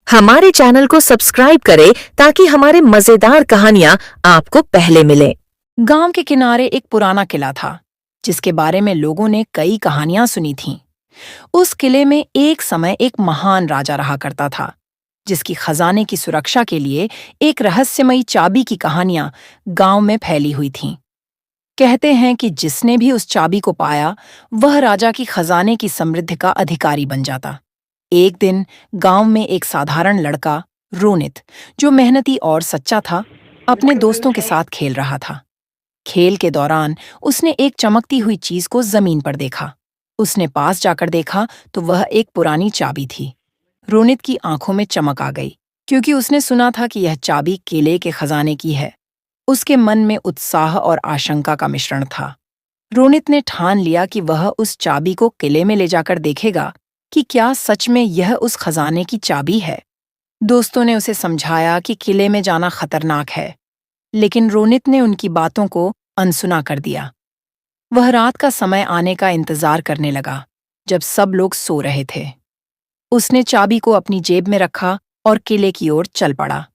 हमारे चैनल को सब्सक्राइब करें ताकि हमारे मजेदार कहानियां आपको पहले मिले। गांव के किनारे एक पुराना किला था जिसके बारे में लोगों ने कई कहानियां सुनी थीं। उस किले में एक समय एक महान राजा रहा करता था जिसकी खजाने की सुरक्षा के लिए एक रहस्यमयी चाबी की कहानियां गांव में फैली हुई थीं। कहते हैं कि जिसने भी उस चाबी को पाया वह राजा की खजाने की समृद्धि का अधिकारी बन जाता। एक दिन गांव में एक साधारण लड़का रोनित, जो मेहनती और सच्चा था, अपने दोस्तों के साथ खेल रहा था। खेल के दौरान उसने एक चमकती हुई चीज को जमीन पर देखा। उसने पास जाकर देखा तो वह एक पुरानी चाबी थी। रोनित की आंखों में चमक आ गई क्योंकि उसने सुना था कि यह चाबी किले के खजाने की है। उसके मन में उत्साह और आशंका का मिश्रण था। रोनित ने ठान लिया कि वह उस चाबी को किले में ले जाकर देखेगा कि क्या सच में यह उस खजाने की चाबी है। दोस्तों ने उसे समझाया कि किले में जाना खतरनाक है, लेकिन रोनित ने उनकी बातों को अनसुना कर दिया। वह रात का समय आने का इंतजार करने लगा जब सब लोग सो रहे थे। उसने चाबी को अपनी जेब में रखा और किले की ओर चल पड़ा।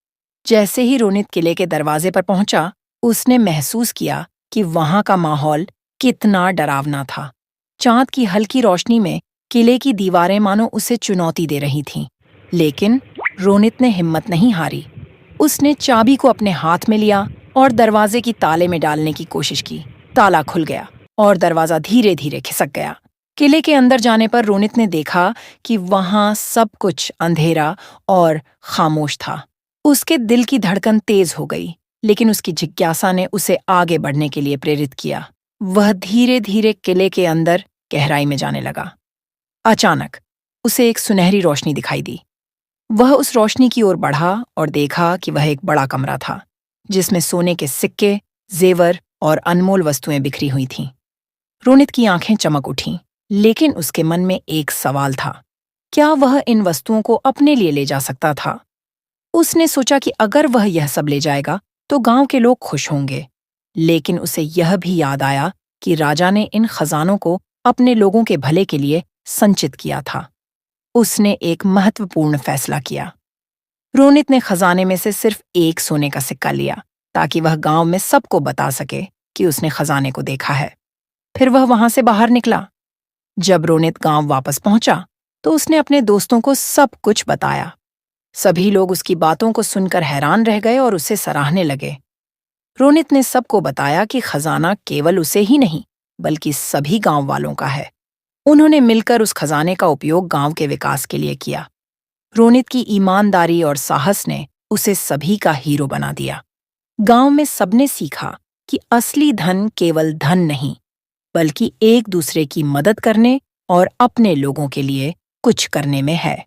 जैसे ही रोनित किले के दरवाजे पर पहुंचा, उसने महसूस किया कि वहां का माहौल कितना डरावना था। चांद की हल्की रोशनी में किले की दीवारें मानो उसे चुनौती दे रही थीं। लेकिन रोनित ने हिम्मत नहीं हारी। उसने चाबी को अपने हाथ में लिया और दरवाजे की ताले में डालने की कोशिश की। ताला खुल गया और दरवाजा धीरे धीरे खिसक गया। किले के अंदर जाने पर रोनित ने देखा कि वहां सब कुछ अंधेरा और खामोश था। उसके दिल की धड़कन तेज हो गई, लेकिन उसकी जिज्ञासा ने उसे आगे बढ़ने के लिए प्रेरित किया। वह धीरे धीरे किले के अंदर गहराई में जाने लगा। अचानक उसे एक सुनहरी रोशनी दिखाई दी। वह उस रोशनी की ओर बढ़ा और देखा कि वह एक बड़ा कमरा था जिसमें सोने के सिक्के, जेवर और अनमोल वस्तुएं बिखरी हुई थीं। रोनित की आंखें चमक उठीं, लेकिन उसके मन में एक सवाल था। क्या वह इन वस्तुओं को अपने लिए ले जा सकता था? उसने सोचा कि अगर वह यह सब ले जाएगा तो गांव के लोग खुश होंगे। लेकिन उसे यह भी याद आया कि राजा ने इन खजानों को अपने लोगों के भले के लिए संचित किया था। उसने एक महत्वपूर्ण फैसला किया। रोनित ने खजाने में से सिर्फ एक सोने का सिक्का लिया ताकि वह गांव में सबको बता सके कि उसने खजाने को देखा है। फिर वह वहां से बाहर निकला। जब रोनित गांव वापस पहुंचा तो उसने अपने दोस्तों को सब कुछ बताया। सभी लोग उसकी बातों को सुनकर हैरान रह गए और उसे सराहने लगे। रोनित ने सबको बताया कि खजाना केवल उसे ही नहीं बल्कि सभी गांव वालों का है। उन्होंने मिलकर उस खजाने का उपयोग गांव के विकास के लिए किया। रोनित की ईमानदारी और साहस ने उसे सभी का हीरो बना दिया। गांव में सबने सीखा कि असली धन केवल धन नहीं, बल्कि एक दूसरे की मदद करने और अपने लोगों के लिए कुछ करने में है।